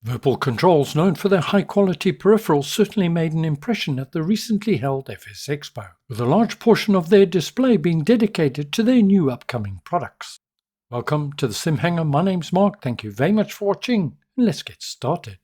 Virpil controls, known for their high-quality peripherals, certainly made an impression at the recently held FS Expo, with a large portion of their display being dedicated to their new upcoming products. Welcome to the Simhanger. My name's Mark. Thank you very much for watching, and let's get started.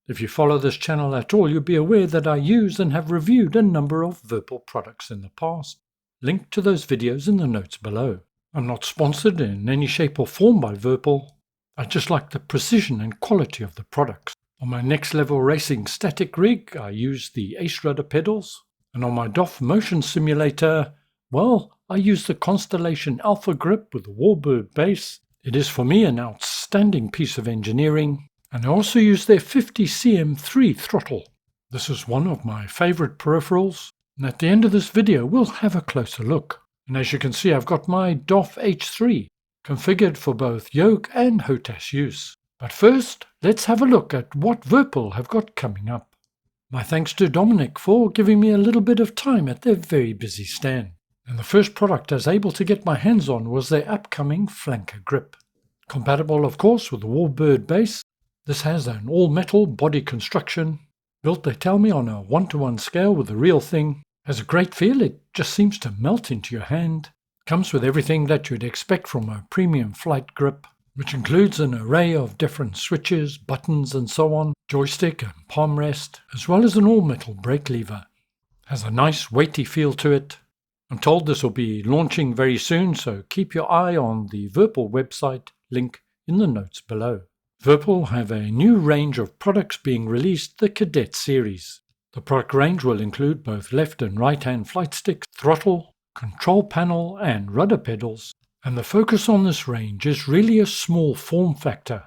If you follow this channel at all, you'll be aware that I use and have reviewed a number of Virpil products in the past. Link to those videos in the notes below. I'm not sponsored in any shape or form by Virpil. I just like the precision and quality of the products. On my next level racing static rig, I use the Ace rudder pedals, and on my DOF motion simulator, well, I use the Constellation Alpha grip with the Warbird base. It is for me an outstanding piece of engineering, and I also use their 50cm3 throttle. This is one of my favorite peripherals, and at the end of this video we'll have a closer look. And as you can see, I've got my DOF H3 configured for both yoke and HOTAS use. But first, let's have a look at what Virpil have got coming up. My thanks to Dominic for giving me a little bit of time at their very busy stand. And the first product I was able to get my hands on was their upcoming flanker grip. Compatible, of course, with the Warbird base, this has an all-metal body construction, built, they tell me, on a 1:1 scale with the real thing. Has a great feel, it just seems to melt into your hand. Comes with everything that you'd expect from a premium flight grip, which includes an array of different switches, buttons and so on, joystick and palm rest, as well as an all-metal brake lever. Has a nice weighty feel to it. I'm told this will be launching very soon, so keep your eye on the Virpil website, link in the notes below. Virpil have a new range of products being released, the Cadet Series. The product range will include both left and right-hand flight sticks, throttle, control panel and rudder pedals, and the focus on this range is really a small form factor,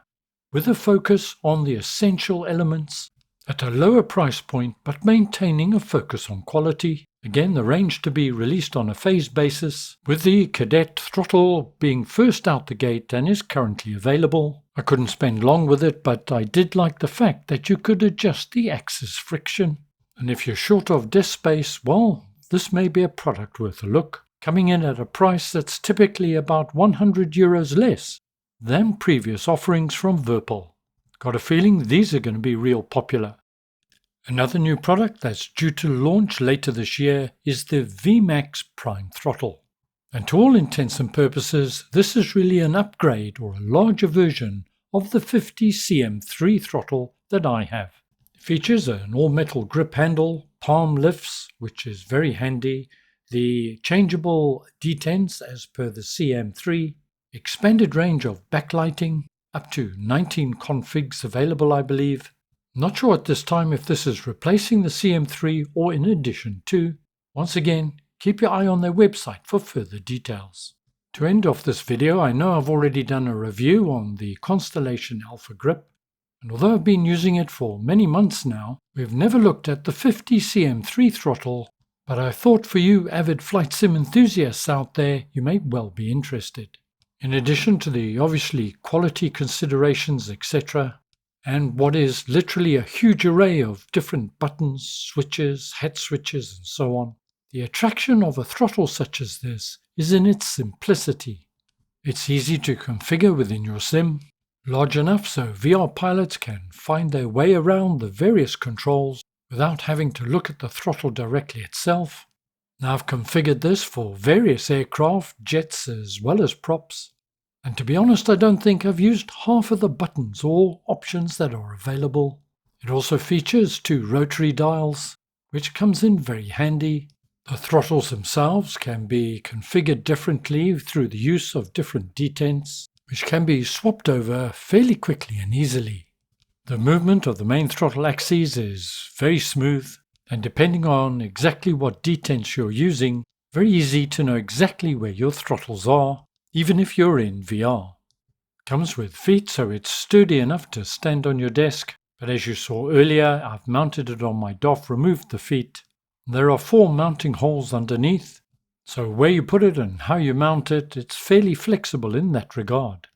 with a focus on the essential elements at a lower price point but maintaining a focus on quality. Again, the range to be released on a phased basis, with the Cadet throttle being first out the gate and is currently available. I couldn't spend long with it, but I did like the fact that you could adjust the axis friction. And if you're short of desk space, well, this may be a product worth a look, coming in at a price that's typically about €100 less than previous offerings from Virpil. Got a feeling these are going to be real popular. Another new product that's due to launch later this year is the VMAX Prime Throttle. And to all intents and purposes, this is really an upgrade or a larger version of the 50cm3 throttle that I have. It features an all-metal grip handle, palm lifts, which is very handy, the changeable detents as per the CM3, expanded range of backlighting, up to 19 configs available I believe. Not sure at this time if this is replacing the CM3 or in addition to. Once again, keep your eye on their website for further details. To end off this video, I know I've already done a review on the Constellation Alpha grip, and although I've been using it for many months now, we've never looked at the 50cm3 throttle, but I thought for you avid flight sim enthusiasts out there, you may well be interested. In addition to the obviously quality considerations, etc., and what is literally a huge array of different buttons, switches, hat switches and so on, the attraction of a throttle such as this is in its simplicity. It's easy to configure within your sim, large enough so VR pilots can find their way around the various controls without having to look at the throttle directly itself. Now I've configured this for various aircraft, jets as well as props, and to be honest I don't think I've used half of the buttons or options that are available. It also features 2 rotary dials, which comes in very handy. The throttles themselves can be configured differently through the use of different detents, which can be swapped over fairly quickly and easily. The movement of the main throttle axes is very smooth, and depending on exactly what detents you're using, very easy to know exactly where your throttles are, even if you're in VR. Comes with feet, so it's sturdy enough to stand on your desk, but as you saw earlier, I've mounted it on my DOF, removed the feet. There are 4 mounting holes underneath, so where you put it and how you mount it, it's fairly flexible in that regard.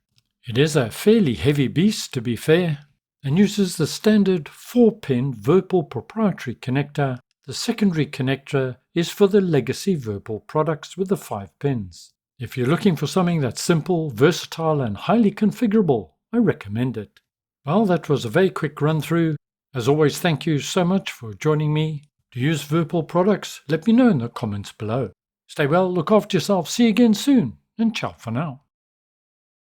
It is a fairly heavy beast, to be fair, and uses the standard 4-pin Virpil proprietary connector. The secondary connector is for the legacy Virpil products with the 5 pins. If you're looking for something that's simple, versatile and highly configurable, I recommend it. Well, that was a very quick run through. As always, thank you so much for joining me. Do you use Virpil products? Let me know in the comments below. Stay well, look after yourself, see you again soon, and ciao for now.